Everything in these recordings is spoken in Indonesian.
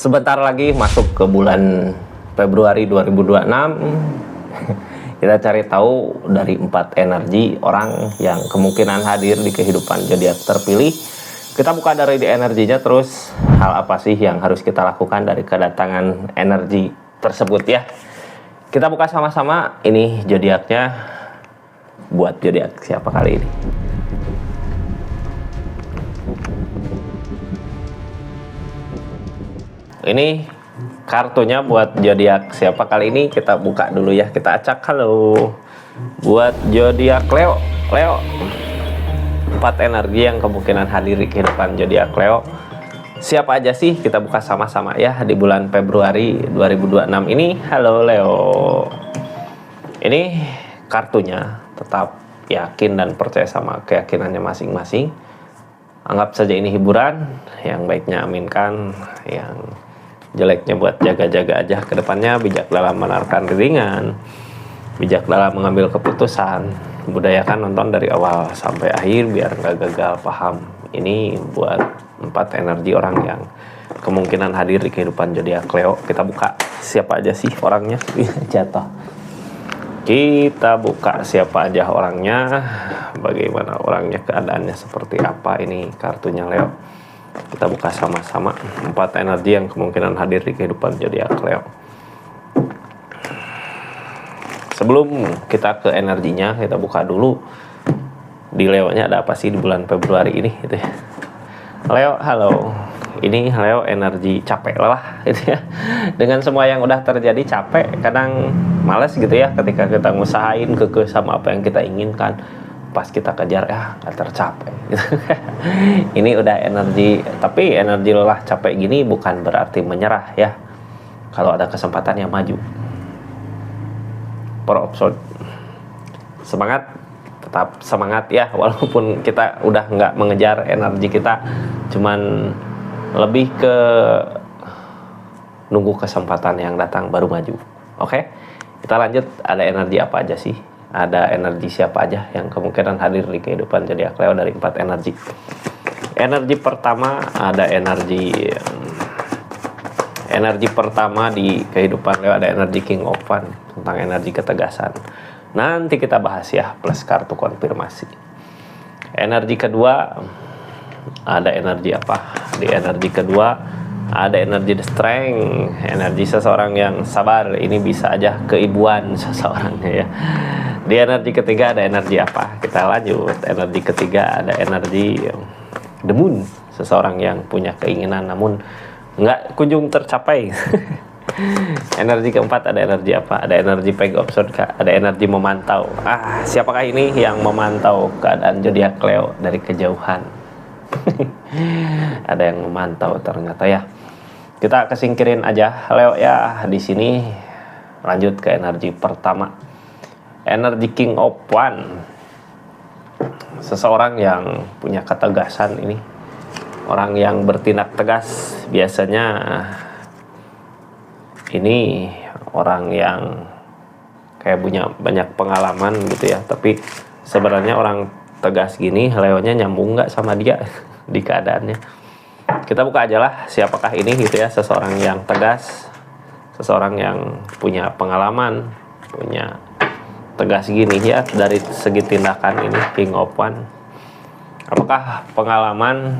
Sebentar lagi masuk ke bulan Februari 2026. Kita cari tahu dari 4 energi orang yang kemungkinan hadir di kehidupan zodiak terpilih. Kita buka dari di energinya, terus hal apa sih yang harus kita lakukan dari kedatangan energi tersebut ya. Kita buka sama-sama, ini zodiaknya buat zodiak siapa kali ini. Ini kartunya buat zodiak siapa kali ini, kita buka dulu ya, kita acak. Halo buat zodiak Leo. 4 energi yang kemungkinan hadir di kehidupan zodiak Leo. Siapa aja sih? Kita buka sama-sama ya di bulan Februari 2026 ini. Halo Leo. Ini kartunya, tetap yakin dan percaya sama keyakinannya masing-masing. Anggap saja ini hiburan, yang baiknya aminkan, yang jeleknya buat jaga-jaga aja ke depannya. Bijak dalam menaruhkan ringan, bijak dalam mengambil keputusan. Budayakan nonton dari awal sampai akhir biar nggak gagal paham. Ini buat 4 energi orang yang kemungkinan hadir di kehidupan zodiak Leo. Kita buka siapa aja sih orangnya. Jatuh. Kita buka siapa aja orangnya, bagaimana orangnya, keadaannya seperti apa. Ini kartunya Leo. Kita buka sama-sama 4 energi yang kemungkinan hadir di kehidupan zodiak Leo. Sebelum kita ke energinya, kita buka dulu di Leo-nya ada apa sih di bulan Februari ini gitu ya. Leo, halo. Ini Leo energi capek lelah gitu ya. Dengan semua yang udah terjadi capek, kadang males gitu ya ketika kita ngusahain kekeh sama apa yang kita inginkan. Pas kita kejar nggak tercapai gitu. Ini udah energi, tapi energi lelah capek gini bukan berarti menyerah ya. Kalau ada kesempatan yang maju. Peropsod, semangat, tetap semangat ya, walaupun kita udah nggak mengejar energi kita, cuman lebih ke nunggu kesempatan yang datang baru maju. Oke, kita lanjut. Ada energi apa aja sih? Ada energi siapa aja yang kemungkinan hadir di kehidupan zodiak Leo dari 4 energi. Energi pertama ada energi pertama di kehidupan Leo, ada energi King of Wands, tentang energi ketegasan. Nanti kita bahas ya, plus kartu konfirmasi. Energi kedua ada energi apa? Di energi kedua ada energi the strength, energi seseorang yang sabar. Ini bisa aja keibuan seseorangnya ya. Di energi ketiga ada energi apa? Kita lanjut. Energi ketiga ada energi the moon, seseorang yang punya keinginan namun nggak kunjung tercapai. Energi keempat ada energi apa? Ada energi peg observe, ada energi memantau. Siapakah ini yang memantau keadaan zodiak Leo dari kejauhan? Ada yang memantau ternyata ya. Kita kesingkirin aja Leo ya di sini. Lanjut ke energi pertama. Energi King of Wands. Seseorang yang punya ketegasan ini. Orang yang bertindak tegas. Biasanya ini orang yang kayak punya banyak pengalaman gitu ya, tapi sebenarnya orang tegas gini, Leonya nyambung nggak sama dia di keadaannya. Kita buka aja lah siapakah ini gitu ya, seseorang yang tegas, seseorang yang punya pengalaman, punya tegas gini ya dari segi tindakan. Ini King of Wands. Apakah pengalaman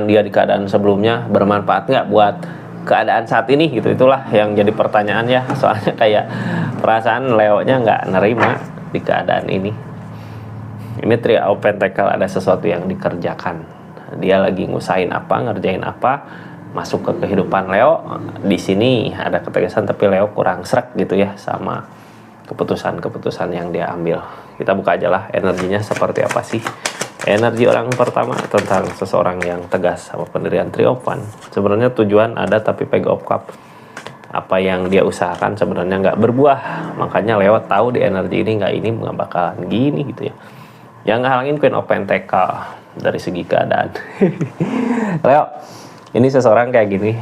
dia di keadaan sebelumnya bermanfaat nggak buat keadaan saat ini gitu? Itulah yang jadi pertanyaan ya, soalnya kayak perasaan Leo-nya nggak nerima di keadaan ini. Ini Three of Pentacles, ada sesuatu yang dikerjakan, dia lagi ngusahain apa, ngerjain apa, masuk ke kehidupan Leo. Di sini ada ketegasan tapi Leo kurang srek gitu ya sama keputusan-keputusan yang dia ambil. Kita buka aja lah energinya seperti apa sih. Energi orang pertama tentang seseorang yang tegas sama pendirian Three of Wands. Sebenarnya tujuan ada tapi Page of Cups, apa yang dia usahakan sebenarnya nggak berbuah. Makanya Leo tahu di energi ini nggak bakalan gini gitu ya. Yang ngehalangin Queen of Pentacles dari segi keadaan. Leo, ini seseorang kayak gini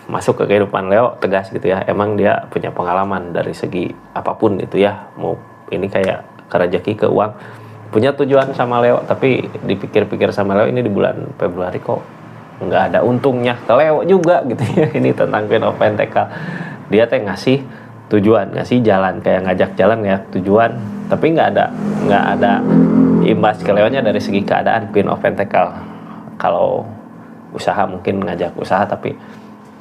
masuk ke kehidupan Leo tegas gitu ya. Emang dia punya pengalaman dari segi apapun itu ya. Mau ini kayak ke rezeki, ke uang, punya tujuan sama Leo, tapi dipikir-pikir sama Leo ini di bulan Februari kok nggak ada untungnya ke Leo juga gitu ya. Ini tentang Queen of Pentacle, dia teh ngasih tujuan, ngasih jalan, kayak ngajak jalan ya tujuan, tapi nggak ada imbas ke Leo nya dari segi keadaan. Queen of Pentacle kalau usaha mungkin ngajak usaha, tapi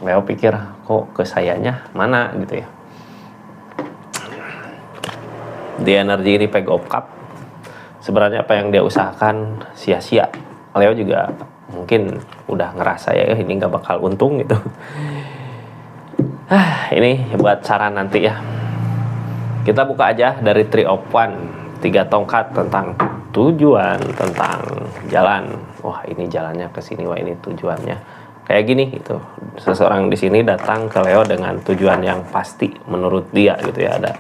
Leo pikir kok ke sayanya mana gitu ya. Di energi ini Page of Cup, sebenarnya apa yang dia usahakan sia-sia. Leo juga mungkin udah ngerasa ya ini nggak bakal untung gitu. Ini buat saran nanti ya. Kita buka aja dari Three of Wands, 3 tongkat, tentang tujuan, tentang jalan. Wah, ini jalannya ke sini, wah ini tujuannya kayak gini gitu. Seseorang di sini datang ke Leo dengan tujuan yang pasti menurut dia gitu ya, ada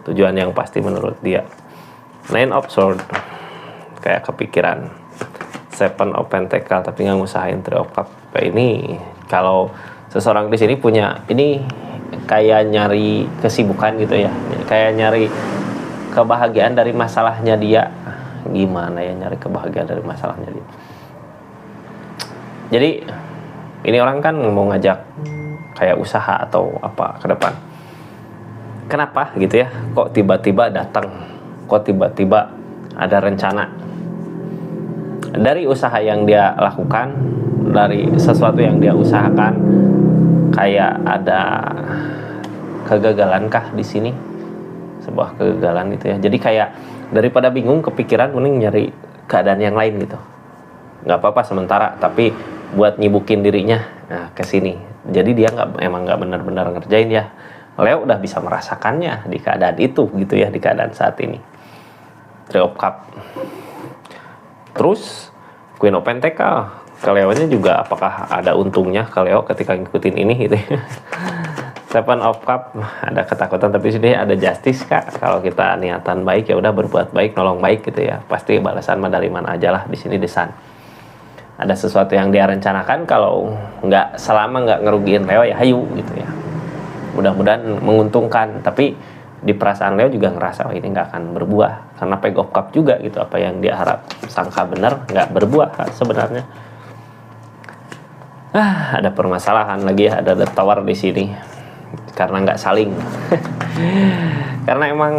tujuan yang pasti menurut dia. Nine of Swords, kayak kepikiran. Seven of Pentacle, tapi nggak ngusahain Three of Cups. Ini kalau seseorang di sini punya ini kayak nyari kesibukan gitu ya, kayak nyari kebahagiaan dari masalahnya dia. Gimana ya nyari kebahagiaan dari masalahnya dia? Jadi ini orang kan mau ngajak kayak usaha atau apa ke depan. Kenapa gitu ya? Kok tiba-tiba datang? Kok tiba-tiba ada rencana? Dari usaha yang dia lakukan, dari sesuatu yang dia usahakan, kayak ada kegagalan kah di sini? Sebuah kegagalan gitu ya. Jadi kayak daripada bingung kepikiran, mending nyari keadaan yang lain gitu. Nggak apa-apa sementara, tapi buat nyibukin dirinya ke sini. Jadi dia emang nggak benar-benar ngerjain ya. Leo udah bisa merasakannya di keadaan itu gitu ya, di keadaan saat ini. Three of Cups. Terus Queen of Pentacle, ke Leo-nya juga apakah ada untungnya ke Leo ketika ngikutin ini gitu ya. Seven of Cups, ada ketakutan, tapi sini ada justice kak. Kalau kita niatan baik ya udah berbuat baik, nolong baik gitu ya. Pasti balasan mah dari mana aja lah. Di sini The Sun. Ada sesuatu yang dia rencanakan, kalau selama nggak ngerugiin Leo ya hayu gitu ya. Mudah-mudahan menguntungkan, tapi di perasaan Leo juga ngerasa ini nggak akan berbuah, karena Page of Cups juga gitu. Apa yang dia harap sangka benar nggak berbuah sebenarnya. Ada permasalahan lagi ya, ada The Tower di sini karena nggak saling. Karena emang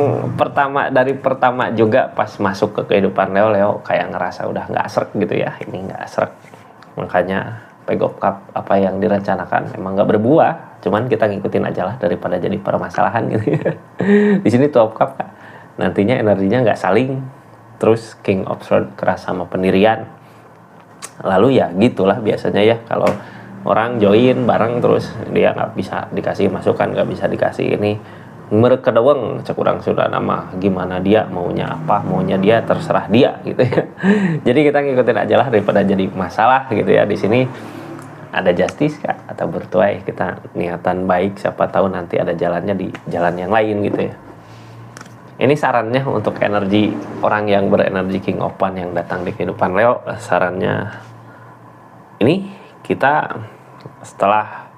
dari pertama juga pas masuk ke kehidupan Leo kayak ngerasa udah nggak srek gitu ya, ini nggak srek. Makanya Page of Cups, apa yang direncanakan emang nggak berbuah, cuman kita ngikutin aja lah daripada jadi permasalahan gitu ya. Di sini Two of Cups nantinya energinya nggak saling. Terus King of Swords keras sama pendirian. Lalu ya gitulah biasanya ya, kalau orang join bareng terus dia nggak bisa dikasih masukan, nggak bisa dikasih ini, merekedeweng cek urang sudah nama gimana dia maunya apa, maunya dia terserah dia gitu ya. Jadi kita ngikutin aja lah daripada jadi masalah gitu ya. Di sini ada justice kak atau bertuai, kita niatan baik, siapa tahu nanti ada jalannya di jalan yang lain gitu ya. Ini sarannya untuk energi orang yang berenergi King of Wands yang datang di kehidupan Leo. Sarannya ini, kita setelah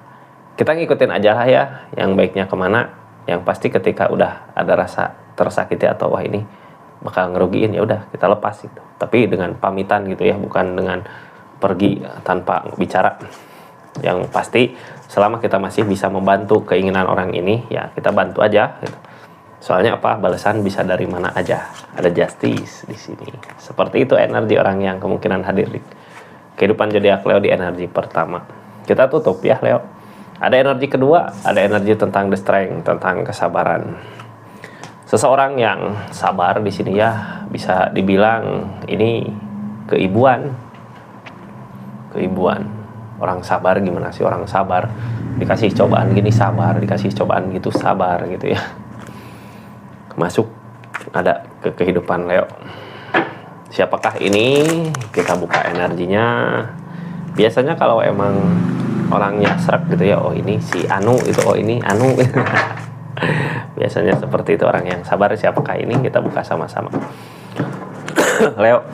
kita ngikutin aja lah ya, yang baiknya kemana. Yang pasti ketika udah ada rasa tersakiti atau wah ini bakal ngerugiin, ya udah kita lepas gitu. Tapi dengan pamitan gitu ya, bukan dengan pergi tanpa bicara. Yang pasti selama kita masih bisa membantu keinginan orang ini, ya kita bantu aja gitu. Soalnya apa? Balasan bisa dari mana aja. Ada justice di sini. Seperti itu energi orang yang kemungkinan hadir di kehidupan zodiak Leo di energi pertama. Kita tutup ya Leo. Ada energi kedua, ada energi tentang the strength, tentang kesabaran. Seseorang yang sabar di sini ya, bisa dibilang ini keibuan. Keibuan. Orang sabar gimana sih orang sabar? Dikasih cobaan gini sabar, dikasih cobaan gitu sabar gitu ya. Masuk ada ke kehidupan Leo. Siapakah ini? Kita buka energinya. Biasanya kalau emang orangnya serak gitu ya, oh ini si Anu itu, oh ini Anu. Biasanya seperti itu orang yang sabar. Siapakah ini? Kita buka sama-sama. Leo,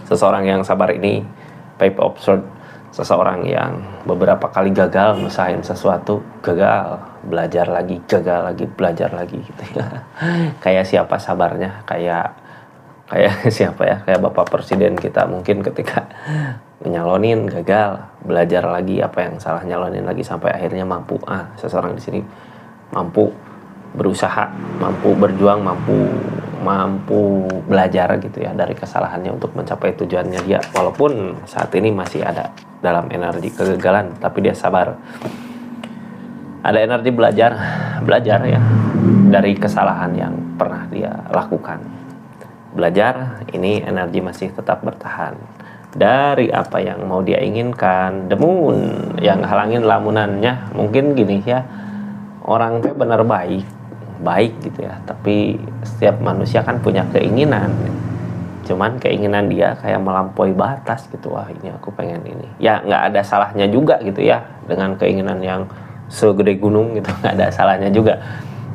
seseorang yang sabar ini Page of Swords, seseorang yang beberapa kali gagal ngusahain sesuatu, gagal, belajar lagi, gagal lagi, belajar lagi gitu ya. Kayak siapa sabarnya? Kayak siapa ya? Kayak Bapak Presiden kita mungkin ketika nyalonin gagal, belajar lagi apa yang salah, nyalonin lagi sampai akhirnya mampu. Seseorang di sini mampu berusaha, mampu berjuang, mampu belajar gitu ya dari kesalahannya untuk mencapai tujuannya dia, walaupun saat ini masih ada dalam energi kegagalan, tapi dia sabar. Ada energi belajar ya dari kesalahan yang pernah dia lakukan. Belajar, ini energi masih tetap bertahan dari apa yang mau dia inginkan. The Moon yang halangin lamunannya mungkin gini ya, orang teh bener baik gitu ya, tapi setiap manusia kan punya keinginan, cuman keinginan dia kayak melampaui batas gitu. Wah, ini aku pengen ini ya, nggak ada salahnya juga gitu ya dengan keinginan yang segede gunung gitu, nggak ada salahnya juga.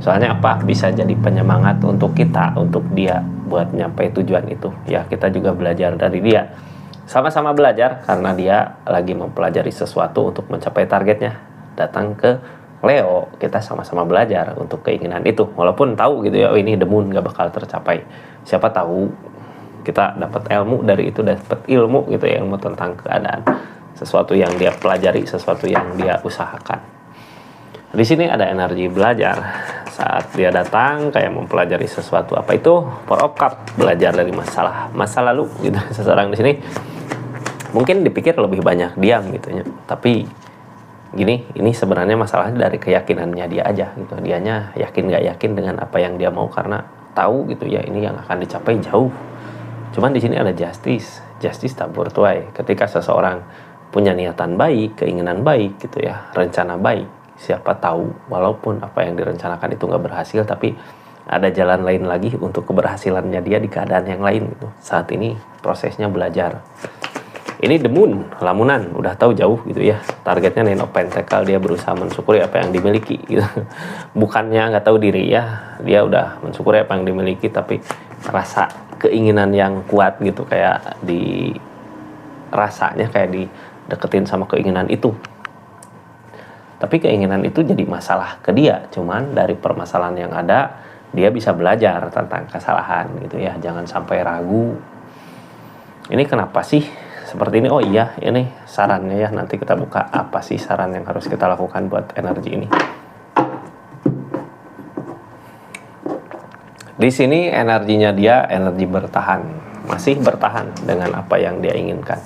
Soalnya apa, bisa jadi penyemangat untuk kita, untuk dia buat nyampe tujuan itu ya. Kita juga belajar dari dia, sama-sama belajar karena dia lagi mempelajari sesuatu untuk mencapai targetnya. Datang ke Leo, kita sama-sama belajar untuk keinginan itu, walaupun tahu gitu ya, oh ini The Moon gak bakal tercapai. Siapa tahu kita dapat ilmu dari itu, dapat ilmu gitu ya, ilmu tentang keadaan, sesuatu yang dia pelajari, sesuatu yang dia usahakan. Di sini ada energi belajar saat dia datang kayak mempelajari sesuatu. Apa itu? Four of Cups, belajar dari masa lalu gitu. Seseorang di sini mungkin dipikir lebih banyak diam gitu ya, tapi gini, ini sebenarnya masalahnya dari keyakinannya dia aja gitu. Dianya yakin nggak yakin dengan apa yang dia mau, karena tahu gitu ya ini yang akan dicapai jauh. Cuman di sini ada justice tak bertuai. Ketika seseorang punya niatan baik, keinginan baik gitu ya, rencana baik, siapa tahu walaupun apa yang direncanakan itu nggak berhasil, tapi ada jalan lain lagi untuk keberhasilannya dia di keadaan yang lain gitu. Saat ini prosesnya belajar. Ini The Moon, lamunan, udah tahu jauh gitu ya. Targetnya Nine of Pentacles, dia berusaha mensyukuri apa yang dimiliki gitu. Bukannya nggak tahu diri ya, dia udah mensyukuri apa yang dimiliki, tapi rasa keinginan yang kuat gitu, kayak di rasanya kayak dideketin sama keinginan itu. Tapi keinginan itu jadi masalah ke dia. Cuman dari permasalahan yang ada, dia bisa belajar tentang kesalahan gitu ya. Jangan sampai ragu. Ini kenapa sih seperti ini? Oh iya, ini sarannya ya. Nanti kita buka apa sih saran yang harus kita lakukan buat energi ini. Di sini energinya dia energi bertahan, masih bertahan dengan apa yang dia inginkan.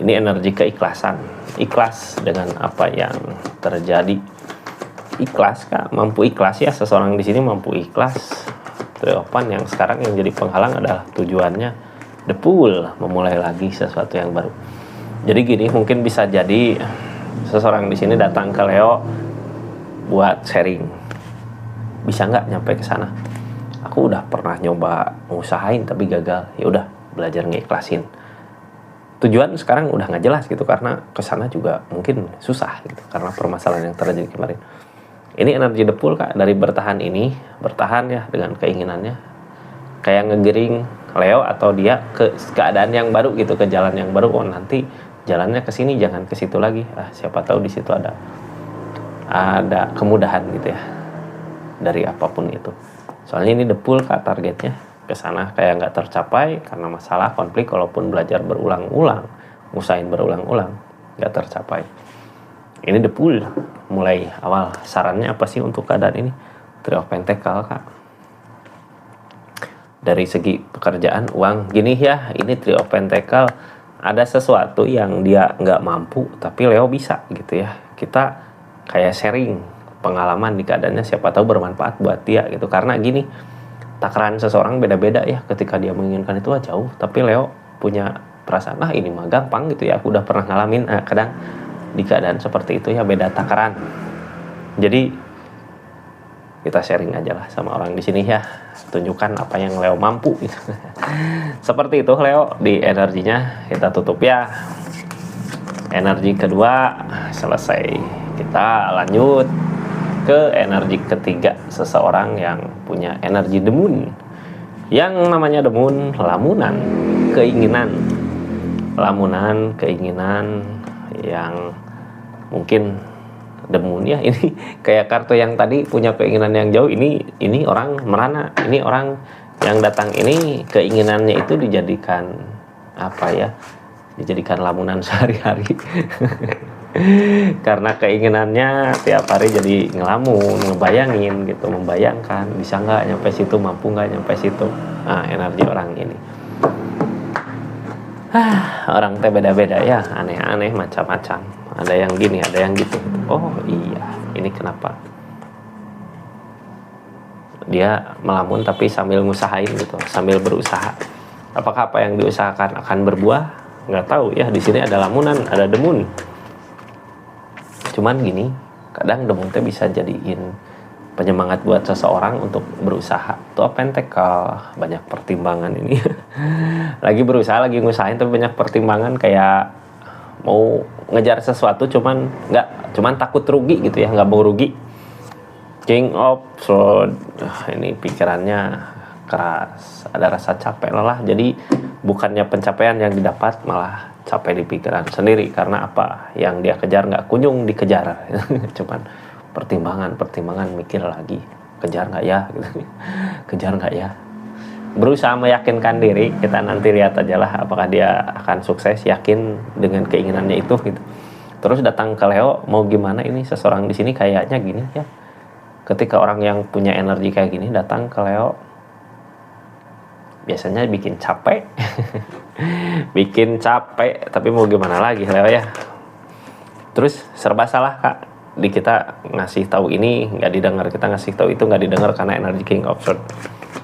Ini energi keikhlasan, ikhlas dengan apa yang terjadi. Ikhlas, Kak, mampu ikhlas ya. Seseorang di sini mampu ikhlas. Jawaban yang sekarang yang jadi penghalang adalah tujuannya The Pool, memulai lagi sesuatu yang baru. Jadi gini, mungkin bisa jadi seseorang di sini datang ke Leo buat sharing. Bisa nggak nyampe ke sana? Aku udah pernah nyoba ngusahain tapi gagal. Ya udah, belajar ngeikhlasin. Tujuan sekarang udah nggak jelas gitu, karena ke sana juga mungkin susah gitu karena permasalahan yang terjadi kemarin. Ini energi The Pool, Kak, dari bertahan ini, bertahan ya dengan keinginannya. Kayak ngegering Leo atau dia ke keadaan yang baru gitu, ke jalan yang baru. Oh, nanti jalannya ke sini, jangan ke situ lagi. Siapa tahu di situ ada kemudahan gitu ya dari apapun itu. Soalnya ini The Pool, Kak, targetnya ke sana kayak nggak tercapai karena masalah konflik, walaupun belajar berulang-ulang, ngusahain berulang-ulang, nggak tercapai. Ini The Pool mulai awal. Sarannya apa sih untuk keadaan ini? Three of Pentacles, Kak. Dari segi pekerjaan, uang, gini ya, ini Three of Pentacles, ada sesuatu yang dia nggak mampu, tapi Leo bisa gitu ya. Kita kayak sharing pengalaman di keadaannya, siapa tahu bermanfaat buat dia gitu. Karena gini, takaran seseorang beda-beda ya, ketika dia menginginkan itu jauh, tapi Leo punya perasaan, ini mah gampang gitu ya, aku udah pernah ngalamin. Kadang di keadaan seperti itu ya beda takaran. Jadi kita sharing aja lah sama orang di sini ya, tunjukkan apa yang Leo mampu gitu. Seperti itu Leo di energinya. Kita tutup ya. Energi kedua selesai. Kita lanjut ke energi ketiga, seseorang yang punya energi The Moon. Yang namanya The Moon, lamunan, keinginan. Lamunan, keinginan yang mungkin The Moon ya, ini kayak kartu yang tadi punya keinginan yang jauh. Ini orang merana, ini orang yang datang ini keinginannya itu dijadikan apa ya, dijadikan lamunan sehari-hari. Karena keinginannya tiap hari jadi ngelamun, ngebayangin gitu, membayangkan bisa nggak nyampe situ, mampu nggak nyampe situ. Nah, energi orang ini. Orang teh beda-beda ya, aneh-aneh macam-macam. Ada yang gini, ada yang gitu. Oh iya, ini kenapa dia melamun tapi sambil ngusahain gitu, sambil berusaha. Apakah apa yang diusahakan akan berbuah? Nggak tahu ya. Di sini ada lamunan, ada demun. Cuman gini, kadang demun teh bisa jadiin penyemangat buat seseorang untuk berusaha. Tuh pentekal, banyak pertimbangan ini. Lagi berusaha, lagi ngusahain tapi banyak pertimbangan, kayak mau ngejar sesuatu cuman takut rugi gitu ya, nggak mau rugi. King of Sword, ini pikirannya keras, ada rasa capek, lelah. Jadi bukannya pencapaian yang didapat, malah capek di pikiran sendiri. Karena apa yang dia kejar nggak kunjung dikejar. Cuman pertimbangan mikir lagi, kejar nggak ya gitu. Kejar nggak ya, berusaha meyakinkan diri. Kita nanti lihat aja lah apakah dia akan sukses, yakin dengan keinginannya itu gitu. Terus datang ke Leo, mau gimana ini seseorang di sini kayaknya gini ya. Ketika orang yang punya energi kayak gini datang ke Leo, biasanya bikin capek. Bikin capek, tapi mau gimana lagi Leo ya. Terus serba salah Kak, di kita ngasih tahu ini nggak didengar, kita ngasih tahu itu nggak didengar karena energi King of Swords.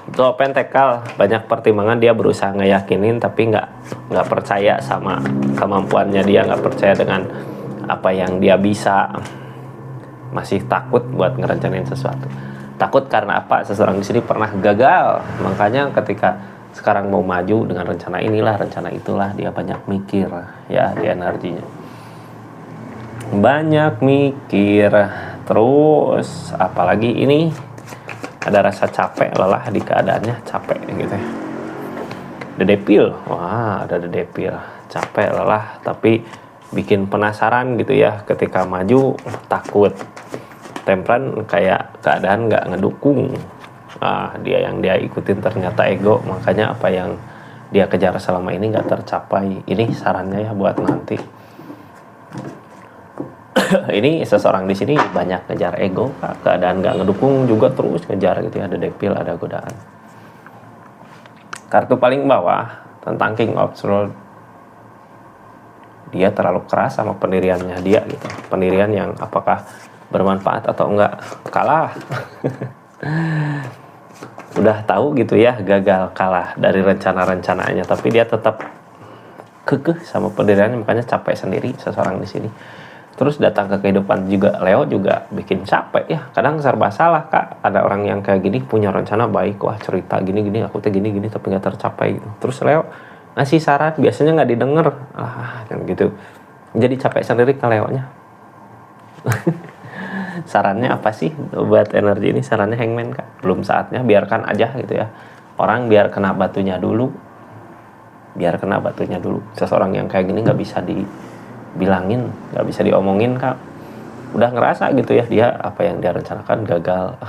Itu pentekal, banyak pertimbangan, dia berusaha ngeyakinin tapi nggak percaya sama kemampuannya dia, nggak percaya dengan apa yang dia bisa, masih takut buat ngerencanain sesuatu. Takut karena apa? Seseorang di sini pernah gagal, makanya ketika sekarang mau maju dengan rencana inilah, rencana itulah, dia banyak mikir ya di energinya. Banyak mikir, terus apalagi ini ada rasa capek, lelah di keadaannya, capek gitu ya. The Devil, wah ada The Devil, capek, lelah, tapi bikin penasaran gitu ya. Ketika maju takut. Temperan kayak keadaan nggak ngedukung. Dia yang dia ikutin ternyata ego, makanya apa yang dia kejar selama ini nggak tercapai. Ini sarannya ya buat nanti. Ini seseorang di sini banyak ngejar ego, keadaan nggak ngedukung juga terus ngejar gitu ya. Ada devil, ada godaan. Kartu paling bawah tentang King of Swords, dia terlalu keras sama pendiriannya dia gitu. Pendirian yang apakah bermanfaat atau enggak, kalah. Udah tahu gitu ya, gagal, kalah dari rencana-rencananya, tapi dia tetap kekeh sama pendiriannya, makanya capek sendiri seseorang di sini. Terus datang ke kehidupan juga Leo juga bikin capek ya. Kadang serba salah Kak. Ada orang yang kayak gini punya rencana baik, wah cerita gini-gini, aku tuh gini-gini tapi nggak tercapai gitu. Terus Leo ngasih saran, biasanya nggak didengar, kan gitu. Jadi capek sendiri ke Leonya. Sarannya apa sih buat energi ini? Sarannya Hangman Kak, belum saatnya, biarkan aja gitu ya. Orang biar kena batunya dulu. Biar kena batunya dulu. Seseorang yang kayak gini nggak bisa dibilangin, nggak bisa diomongin Kak. Udah ngerasa gitu ya, dia apa yang dia rencanakan gagal.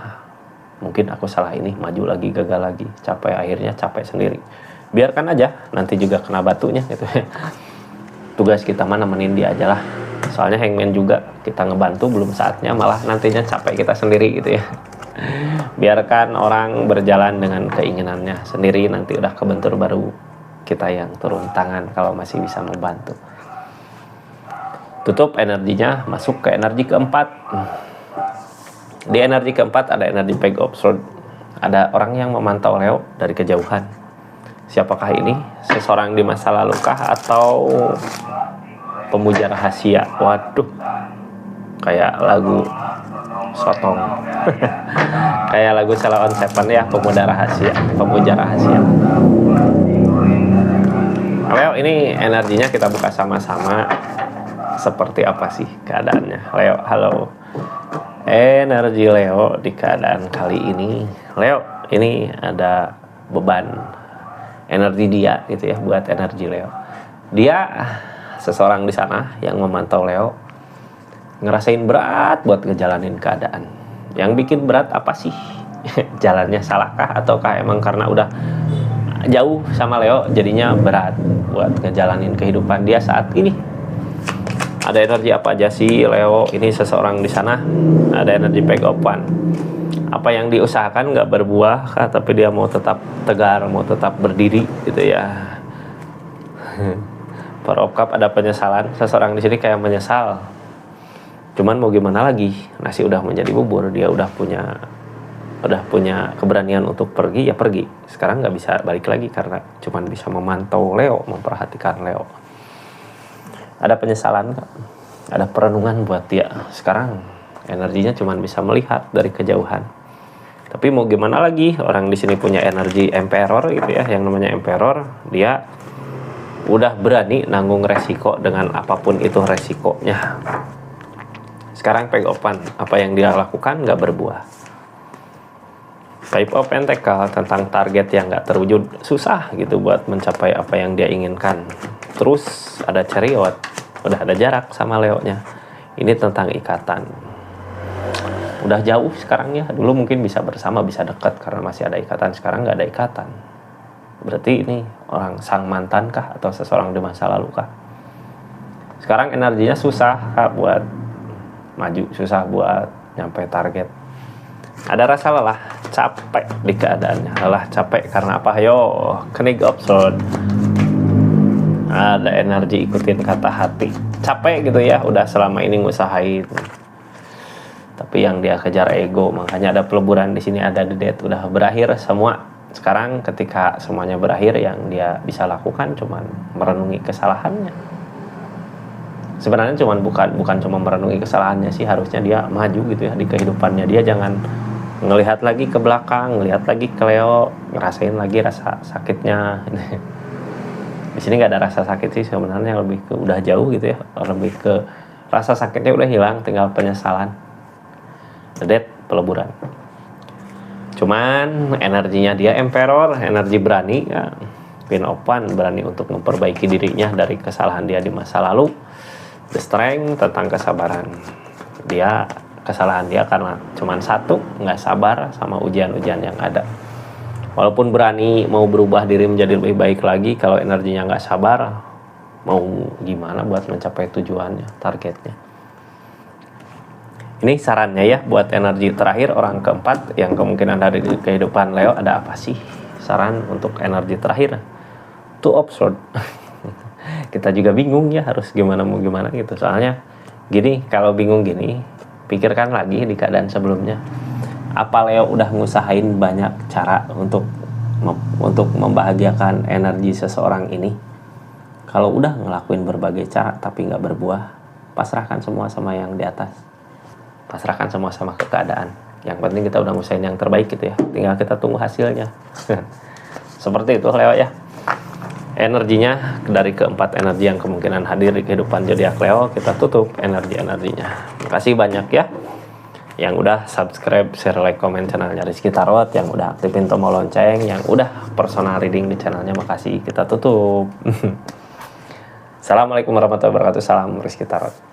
Mungkin aku salah ini, maju lagi, gagal lagi, capek, akhirnya capek sendiri. Biarkan aja, nanti juga kena batunya gitu ya. Tugas kita mah nemenin dia aja lah. Soalnya Hangman juga kita ngebantu, belum saatnya, malah nantinya capek kita sendiri gitu ya. Biarkan orang berjalan dengan keinginannya sendiri, nanti udah kebentur baru kita yang turun tangan kalau masih bisa membantu. Tutup energinya, masuk ke energi keempat. Di energi keempat ada energi Page of Swords. Ada orang yang memantau Leo dari kejauhan. Siapakah ini? Seseorang di masa lalu kah atau pemuja rahasia? Waduh, kayak lagu Sotong. Kayak lagu Sheila on 7 ya, pemuda rahasia, pemuja rahasia. Leo ini energinya kita buka sama-sama. Seperti apa sih keadaannya Leo? Halo. Energi Leo di keadaan kali ini. Leo ini ada beban energi dia gitu ya, buat energi Leo. Dia seseorang di sana yang memantau Leo ngerasain berat buat ngejalanin keadaan. Yang bikin berat apa sih? Jalannya salahkah ataukah emang karena udah jauh sama Leo, jadinya berat buat ngejalanin kehidupan dia saat ini. Ada energi apa aja sih Leo ini seseorang di sana? Ada energi Page of Wands. Apa yang diusahakan nggak berbuah kah, tapi dia mau tetap tegar, mau tetap berdiri gitu ya. Four of Cups ada penyesalan. Seseorang di sini kayak menyesal. Cuman mau gimana lagi? Nasi udah menjadi bubur, dia udah punya keberanian untuk pergi ya pergi. Sekarang nggak bisa balik lagi karena cuman bisa memantau Leo, memperhatikan Leo. Ada penyesalan kak, ada perenungan buat dia. Sekarang energinya cuman bisa melihat dari kejauhan. Tapi mau gimana lagi? Orang di sini punya energi Emperor gitu ya, yang namanya Emperor. Dia udah berani nanggung resiko dengan apapun itu resikonya. Sekarang Page of Wands, apa yang dia lakukan nggak berbuah. Five of Pentacles tentang target yang nggak terwujud, susah gitu buat mencapai apa yang dia inginkan. Terus ada Chariot, udah ada jarak sama Leo-nya. Ini tentang ikatan. Udah jauh sekarang ya. Dulu mungkin bisa bersama, bisa dekat karena masih ada ikatan. Sekarang nggak ada ikatan. Berarti ini orang sang mantan kah atau seseorang di masa lalu kah? Sekarang energinya susah kah buat maju, susah buat nyampe target. Ada rasa lelah, capek di keadaannya. Lelah, capek karena apa? Yo, Knight of Swords. Ada energi ikutin kata hati. Capek gitu ya, udah selama ini ngusahain. Tapi yang dia kejar ego, makanya ada peleburan di sini, ada the death. Udah berakhir semua. Sekarang ketika semuanya berakhir, yang dia bisa lakukan cuman merenungi kesalahannya. Sebenarnya bukan cuma merenungi kesalahannya sih, harusnya dia maju gitu ya di kehidupannya. Dia jangan ngelihat lagi ke belakang, ngelihat lagi ke Leo, ngerasain lagi rasa sakitnya. Di sini nggak ada rasa sakit sih sebenarnya, lebih ke udah jauh gitu ya, lebih ke rasa sakitnya udah hilang, tinggal penyesalan. The Death, peleburan. Cuman energinya dia Emperor, energi berani ya. Queen of Wands, berani untuk memperbaiki dirinya dari kesalahan dia di masa lalu. The Strength, tentang kesabaran. Kesalahan dia karena cuman satu, nggak sabar sama ujian-ujian yang ada. Walaupun berani mau berubah diri menjadi lebih baik lagi, kalau energinya nggak sabar, mau gimana buat mencapai tujuannya, targetnya. Ini sarannya ya buat energi terakhir orang keempat yang kemungkinan ada di kehidupan Leo. Ada apa sih saran untuk energi terakhir? Two of Swords. Kita juga bingung ya harus gimana mau gimana gitu. Soalnya gini, kalau bingung gini, pikirkan lagi di keadaan sebelumnya. Apa Leo udah ngusahain banyak cara untuk membahagiakan energi seseorang ini? Kalau udah ngelakuin berbagai cara tapi nggak berbuah, pasrahkan semua sama yang di atas. Pasrahkan semua sama keadaan. Yang penting kita udah ngusahain yang terbaik gitu ya. Tinggal kita tunggu hasilnya. Seperti itu Leo ya. Energinya dari keempat energi yang kemungkinan hadir di kehidupan zodiak Leo, kita tutup energinya. Makasih banyak ya yang udah subscribe, share, like, komen channelnya Rizky Tarot, yang udah aktifin tombol lonceng, yang udah personal reading di channelnya. Makasih, kita tutup. Assalamualaikum warahmatullahi wabarakatuh. Salam Rizky Tarot.